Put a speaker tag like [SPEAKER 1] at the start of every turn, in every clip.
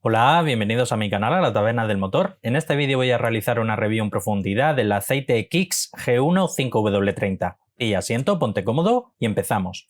[SPEAKER 1] Hola, bienvenidos a mi canal, a la Taberna del Motor. En este vídeo voy a realizar una review en profundidad del aceite Kicks G1 5W30. Y asiento, ponte cómodo y empezamos.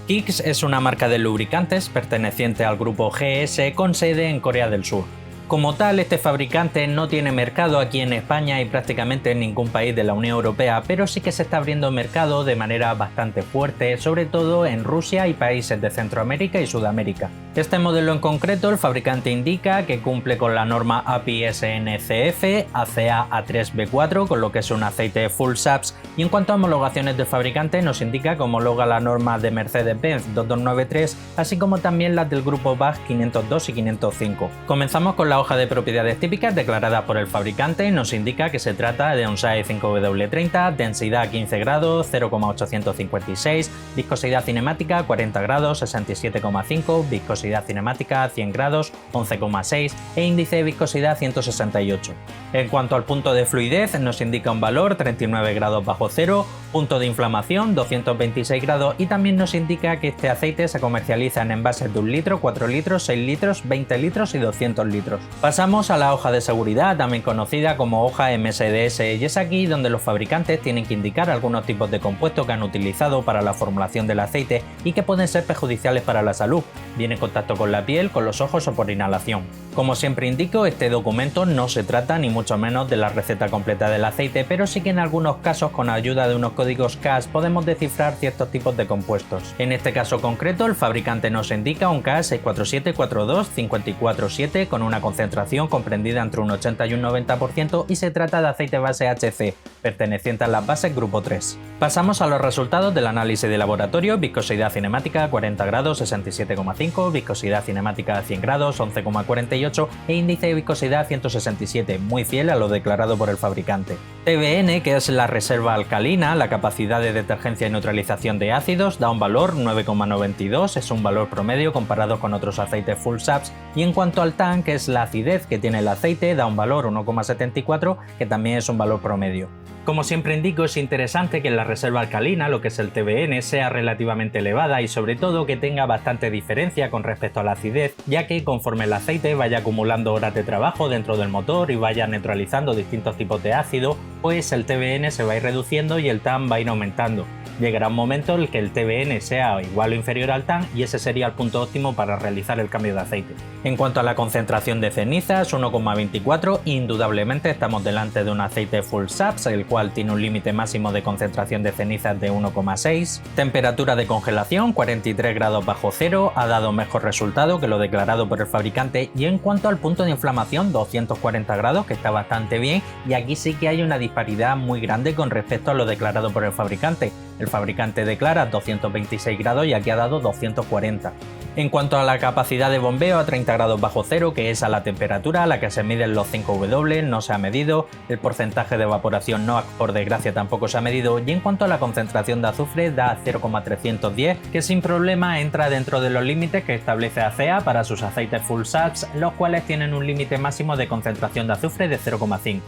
[SPEAKER 1] Kicks es una marca de lubricantes perteneciente al grupo GS con sede en Corea del Sur. Como tal, este fabricante no tiene mercado aquí en España y prácticamente en ningún país de la Unión Europea, pero sí que se está abriendo mercado de manera bastante fuerte, sobre todo en Rusia y países de Centroamérica y Sudamérica. Este modelo en concreto, el fabricante indica que cumple con la norma API SNCF ACA A3B4, con lo que es un aceite full SAPS, y en cuanto a homologaciones del fabricante nos indica que homologa la norma de Mercedes-Benz 2293, así como también las del grupo BAG 502 y 505. Comenzamos con la hoja de propiedades típicas declarada por el fabricante y nos indica que se trata de un SAE 5W30, densidad 15 grados, 0,856, viscosidad cinemática 40 grados, 67,5, viscosidad cinemática 100 grados, 11,6 e índice de viscosidad 168. En cuanto al punto de fluidez, nos indica un valor 39 grados bajo cero, punto de inflamación 226 grados y también nos indica que este aceite se comercializa en envases de 1 litro, 4 litros, 6 litros, 20 litros y 200 litros. Pasamos a la hoja de seguridad, también conocida como hoja MSDS, y es aquí donde los fabricantes tienen que indicar algunos tipos de compuestos que han utilizado para la formulación del aceite y que pueden ser perjudiciales para la salud, bien en contacto con la piel, con los ojos o por inhalación. Como siempre indico, este documento no se trata ni mucho menos de la receta completa del aceite, pero sí que en algunos casos con ayuda de unos códigos CAS podemos descifrar ciertos tipos de compuestos. En este caso concreto, el fabricante nos indica un CAS 64742-547 con una concentración comprendida entre un 80 y un 90% y se trata de aceite base HC, perteneciente a las bases grupo 3. Pasamos a los resultados del análisis de laboratorio: viscosidad cinemática 40 grados, 67,5, viscosidad cinemática 100 grados, 11,48 e índice de viscosidad 167, muy fiel a lo declarado por el fabricante. TBN, que es la reserva alcalina, la capacidad de detergencia y neutralización de ácidos, da un valor 9,92, es un valor promedio comparado con otros aceites full SAPS, y en cuanto al TAN, que es la acidez que tiene el aceite, da un valor 1,74, que también es un valor promedio. Como siempre indico, es interesante que en la reserva alcalina, lo que es el TBN, sea relativamente elevada y sobre todo que tenga bastante diferencia con respecto a la acidez, ya que conforme el aceite vaya acumulando horas de trabajo dentro del motor y vaya neutralizando distintos tipos de ácido, pues el TBN se va a ir reduciendo y el TAN va a ir aumentando. Llegará un momento en el que el TBN sea igual o inferior al TAN y ese sería el punto óptimo para realizar el cambio de aceite. En cuanto a la concentración de cenizas, 1,24, indudablemente estamos delante de un aceite full SAPS, el cual tiene un límite máximo de concentración de cenizas de 1,6. Temperatura de congelación 43 grados bajo cero, ha dado mejor resultado que lo declarado por el fabricante, y en cuanto al punto de inflamación 240 grados, que está bastante bien, y aquí sí que hay una disparidad muy grande con respecto a lo declarado por el fabricante. El fabricante declara 226 grados y aquí ha dado 240. En cuanto a la capacidad de bombeo a 30 grados bajo cero, que es a la temperatura a la que se miden los 5W, no se ha medido, el porcentaje de evaporación NOAC por desgracia tampoco se ha medido, y en cuanto a la concentración de azufre da 0,310, que sin problema entra dentro de los límites que establece ACEA para sus aceites full SAPS, los cuales tienen un límite máximo de concentración de azufre de 0,5.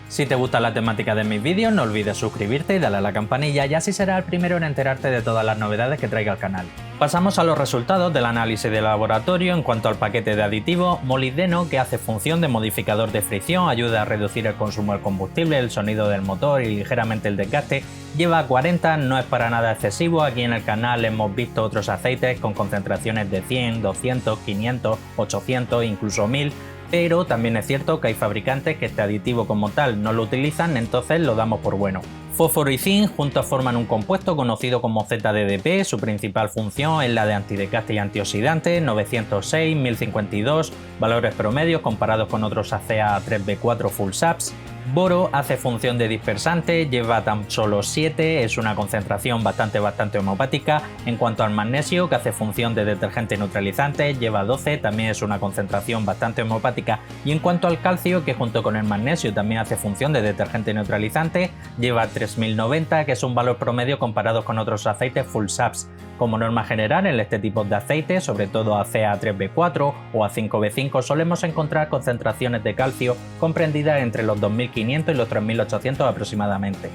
[SPEAKER 1] Si te gusta la temática de mis vídeos, no olvides suscribirte y darle a la campanilla, y así serás el primero en enterarte de todas las novedades que traiga el canal. Pasamos a los resultados del análisis de laboratorio. En cuanto al paquete de aditivo, molibdeno, que hace función de modificador de fricción, ayuda a reducir el consumo del combustible, el sonido del motor y ligeramente el desgaste, lleva 40, no es para nada excesivo. Aquí en el canal hemos visto otros aceites con concentraciones de 100, 200, 500, 800, incluso 1000, pero también es cierto que hay fabricantes que este aditivo como tal no lo utilizan, entonces lo damos por bueno. Fósforo y zinc juntos forman un compuesto conocido como ZDDP, su principal función es la de antidesgaste y antioxidante, 906, 1052, valores promedios comparados con otros ACA 3B4 full SAPS. Boro hace función de dispersante, lleva tan solo 7, es una concentración bastante homeopática. En cuanto al magnesio, que hace función de detergente neutralizante, lleva 12, también es una concentración bastante homeopática. Y en cuanto al calcio, que junto con el magnesio también hace función de detergente neutralizante, lleva 3090, que es un valor promedio comparado con otros aceites full saps. Como norma general, en este tipo de aceite, sobre todo A3B4 o A5B5, solemos encontrar concentraciones de calcio comprendidas entre los 2500 y los 3800 aproximadamente.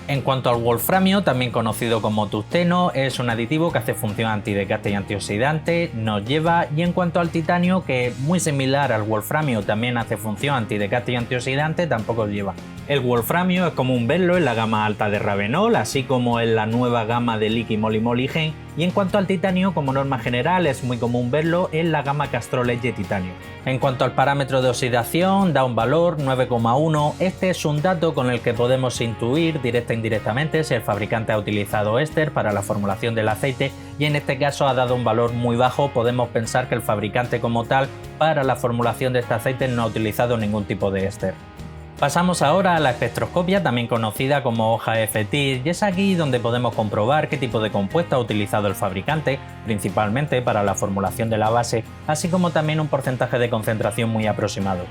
[SPEAKER 1] En cuanto al wolframio, también conocido como tungsteno, es un aditivo que hace función antidesgaste y antioxidante, nos lleva. Y en cuanto al titanio, que muy similar al wolframio también hace función antidesgaste y antioxidante, tampoco lleva. El wolframio es común verlo en la gama alta de Ravenol, así como en la nueva gama de Liqui Moly Moly Gen. Y en cuanto al titanio, como norma general, es muy común verlo en la gama Castrol Edge Titanio. En cuanto al parámetro de oxidación, da un valor 9,1. Este es un dato con el que podemos intuir directa e indirectamente si el fabricante ha utilizado éster para la formulación del aceite, y en este caso ha dado un valor muy bajo. Podemos pensar que el fabricante como tal para la formulación de este aceite no ha utilizado ningún tipo de éster. Pasamos ahora a la espectroscopia, también conocida como hoja FTIR, y es aquí donde podemos comprobar qué tipo de compuesto ha utilizado el fabricante, principalmente para la formulación de la base, así como también un porcentaje de concentración muy aproximado.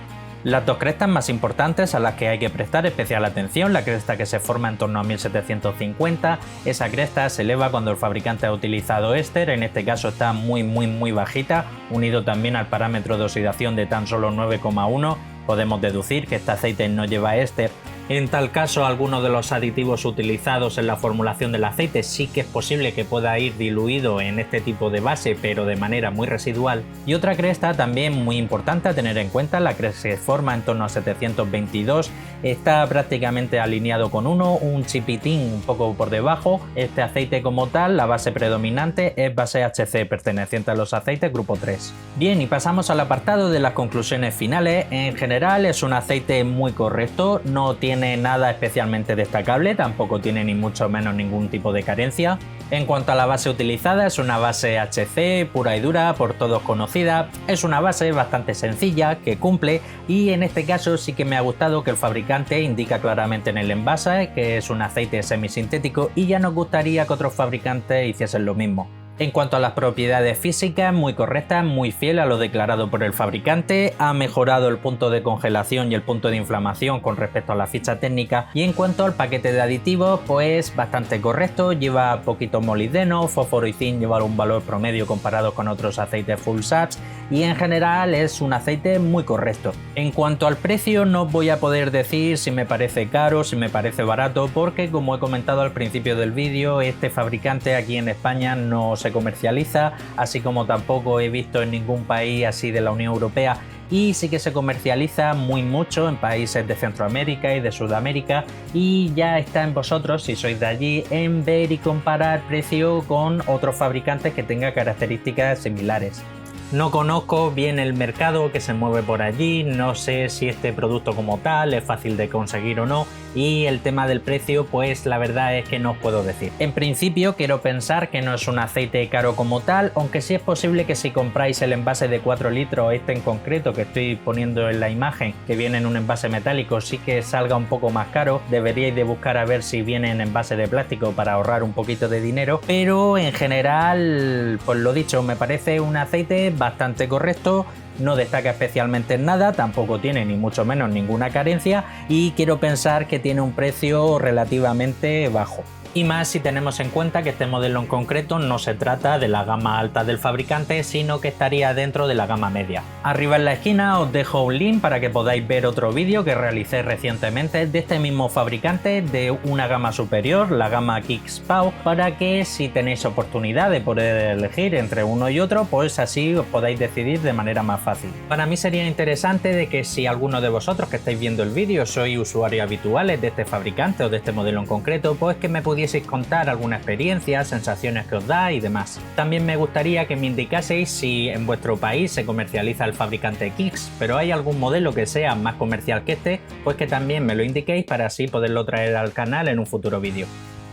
[SPEAKER 1] Las dos crestas más importantes a las que hay que prestar especial atención: la cresta que se forma en torno a 1750, esa cresta se eleva cuando el fabricante ha utilizado éster, en este caso está muy bajita, unido también al parámetro de oxidación de tan solo 9,1, podemos deducir que este aceite no lleva éster. En tal caso, algunos de los aditivos utilizados en la formulación del aceite sí que es posible que pueda ir diluido en este tipo de base, pero de manera muy residual. Y otra cresta también muy importante a tener en cuenta, la que se forma en torno a 722, está prácticamente alineado con un chipitín un poco por debajo. Este aceite como tal, la base predominante es base HC, perteneciente a los aceites grupo 3. Bien, y pasamos al apartado de las conclusiones finales. En general es un aceite muy correcto, no tiene nada especialmente destacable, tampoco tiene ni mucho menos ningún tipo de carencia. En cuanto a la base utilizada, es una base HC pura y dura, por todos conocida. Es una base bastante sencilla, que cumple, y en este caso sí que me ha gustado que el fabricante indica claramente en el envase que es un aceite semisintético, y ya nos gustaría que otros fabricantes hiciesen lo mismo. En cuanto a las propiedades físicas, muy correcta, muy fiel a lo declarado por el fabricante, ha mejorado el punto de congelación y el punto de inflamación con respecto a la ficha técnica. Y en cuanto al paquete de aditivos, pues bastante correcto, lleva poquito molibdeno, fósforo y zinc llevan un valor promedio comparado con otros aceites full saps, y en general es un aceite muy correcto. En cuanto al precio, no voy a poder decir si me parece caro, si me parece barato, porque como he comentado al principio del vídeo, este fabricante aquí en España no se comercializa, así como tampoco he visto en ningún país así de la Unión Europea, y sí que se comercializa muy mucho en países de Centroamérica y de Sudamérica, y ya está en vosotros, si sois de allí, en ver y comparar precio con otros fabricantes que tengan características similares. No conozco bien el mercado que se mueve por allí, no sé si este producto como tal es fácil de conseguir o no, y el tema del precio, pues la verdad es que no os puedo decir. En principio quiero pensar que no es un aceite caro como tal, aunque sí es posible que si compráis el envase de 4 litros, este en concreto que estoy poniendo en la imagen, que viene en un envase metálico, sí que salga un poco más caro. Deberíais de buscar a ver si viene en envase de plástico para ahorrar un poquito de dinero, pero en general, pues lo dicho, me parece un aceite bastante correcto. No destaca especialmente en nada, tampoco tiene ni mucho menos ninguna carencia, y quiero pensar que tiene un precio relativamente bajo. Y más si tenemos en cuenta que este modelo en concreto no se trata de la gama alta del fabricante, sino que estaría dentro de la gama media. Arriba en la esquina os dejo un link para que podáis ver otro vídeo que realicé recientemente de este mismo fabricante de una gama superior, la gama Kickspao, para que si tenéis oportunidad de poder elegir entre uno y otro, pues así os podáis decidir de manera más fácil. Para mí sería interesante de que si alguno de vosotros que estáis viendo el vídeo sois usuarios habituales de este fabricante o de este modelo en concreto, pues que me pudieseis contar alguna experiencia, sensaciones que os da y demás. También me gustaría que me indicaseis si en vuestro país se comercializa el fabricante Kicks, pero hay algún modelo que sea más comercial que este, pues que también me lo indiquéis para así poderlo traer al canal en un futuro vídeo.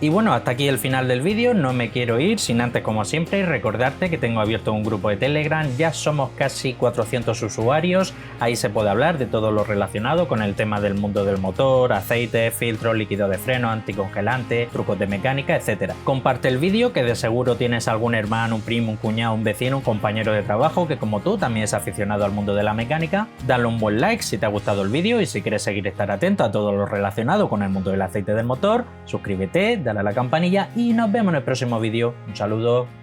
[SPEAKER 1] Y bueno, hasta aquí el final del vídeo, no me quiero ir sin antes, como siempre, recordarte que tengo abierto un grupo de Telegram, ya somos casi 400 usuarios, ahí se puede hablar de todo lo relacionado con el tema del mundo del motor, aceite, filtro, líquido de freno, anticongelante, trucos de mecánica, etc. Comparte el vídeo, que de seguro tienes algún hermano, un primo, un cuñado, un vecino, un compañero de trabajo que como tú también es aficionado al mundo de la mecánica. Dale un buen like si te ha gustado el vídeo y si quieres seguir estar atento a todo lo relacionado con el mundo del aceite del motor, suscríbete, dale a la campanilla y nos vemos en el próximo vídeo. Un saludo.